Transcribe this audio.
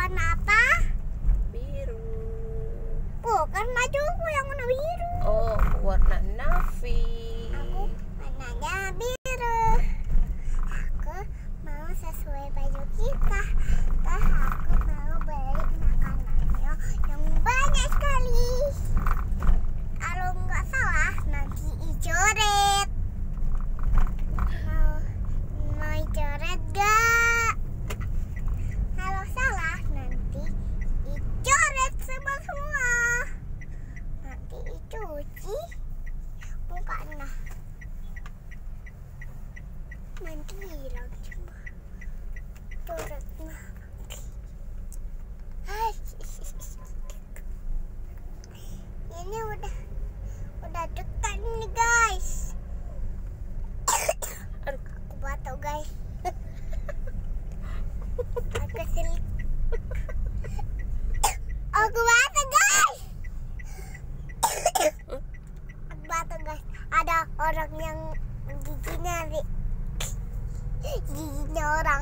warna apa? Biru. Bukan bajuku yang warna biru. Oh, warna navy. Aku warnanya biru. Aku mau sesuai baju kita. Aku mau beli makanannya yang banyak sekali. Kalau nggak salah nanti dicoret. Mau dicoret gak? Kalau salah nanti dicoret semua. Nanti dicuci mukanya. Nanti hilang semua coretnya. Ini udah dekat nih guys. Aku batuk guys. Aku batuk guys. Aku batuk guys. Ada orang yang giginya orang.